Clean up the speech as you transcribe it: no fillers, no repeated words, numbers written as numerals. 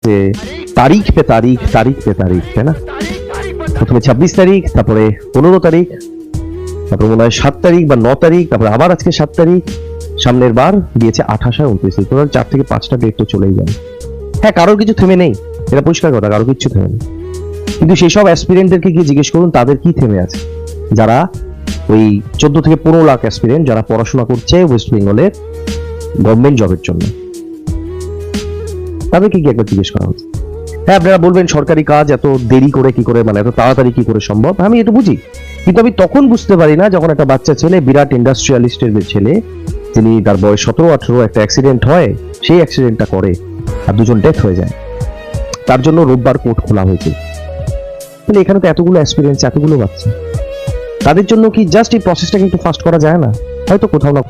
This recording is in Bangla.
যে তারিখ পে তারিখ, তারিখ পে তারিখ, তাই না? প্রথমে 26 তারিখ, তারপরে 15 তারিখ, তারপরে মনে হয় 7 তারিখ বা 9 তারিখ, তারপরে আবার আজকে 7 তারিখ, সামনের বার দিয়েছে 28 আর 29 তারিখ। টোটাল 4 থেকে 5টা ডেট তো চলেই যায়। হ্যাঁ, কারোর কিছু থেমে নেই, এটা পরিষ্কার কথা, কারোর কিছু থেমে নেই। কিন্তু সেসব অ্যাসপিরেন্টদেরকে গিয়ে জিজ্ঞেস করুন তাদের কি থেমে আছে। যারা ওই 14 থেকে 15 লাখ অ্যাসপিরেন্ট যারা পড়াশোনা করছে ওয়েস্ট বেঙ্গলের গভর্নমেন্ট জবের জন্য, তাদেরকে কি একবার জিজ্ঞেস করা হচ্ছে। হ্যাঁ, আপনারা বলবেন সরকারি কাজ এত দেরি করে কি করে, মানে এত তাড়াতাড়ি কি করে সম্ভব। আমি এটা বুঝি, কিন্তু আমি তখন বুঝতে পারি না যখন একটা বাচ্চা ছেলে, বিরাট ইন্ডাস্ট্রিয়ালিস্টের ছেলে, যিনি তার বয়স 17-18, একটা অ্যাক্সিডেন্ট হয়, সেই অ্যাক্সিডেন্টটা করে আর দুজন ডেথ হয়ে যায়, তার জন্য রোববার কোর্ট খোলা হয়েছে। তাহলে এখানে তো এতগুলো অ্যাসপিরেন্ট, এতগুলো বাচ্চা, তাদের জন্য কি জাস্ট এই প্রসেসটাকে একটু ফাস্ট করা যায় না? হয়তো কোথাও না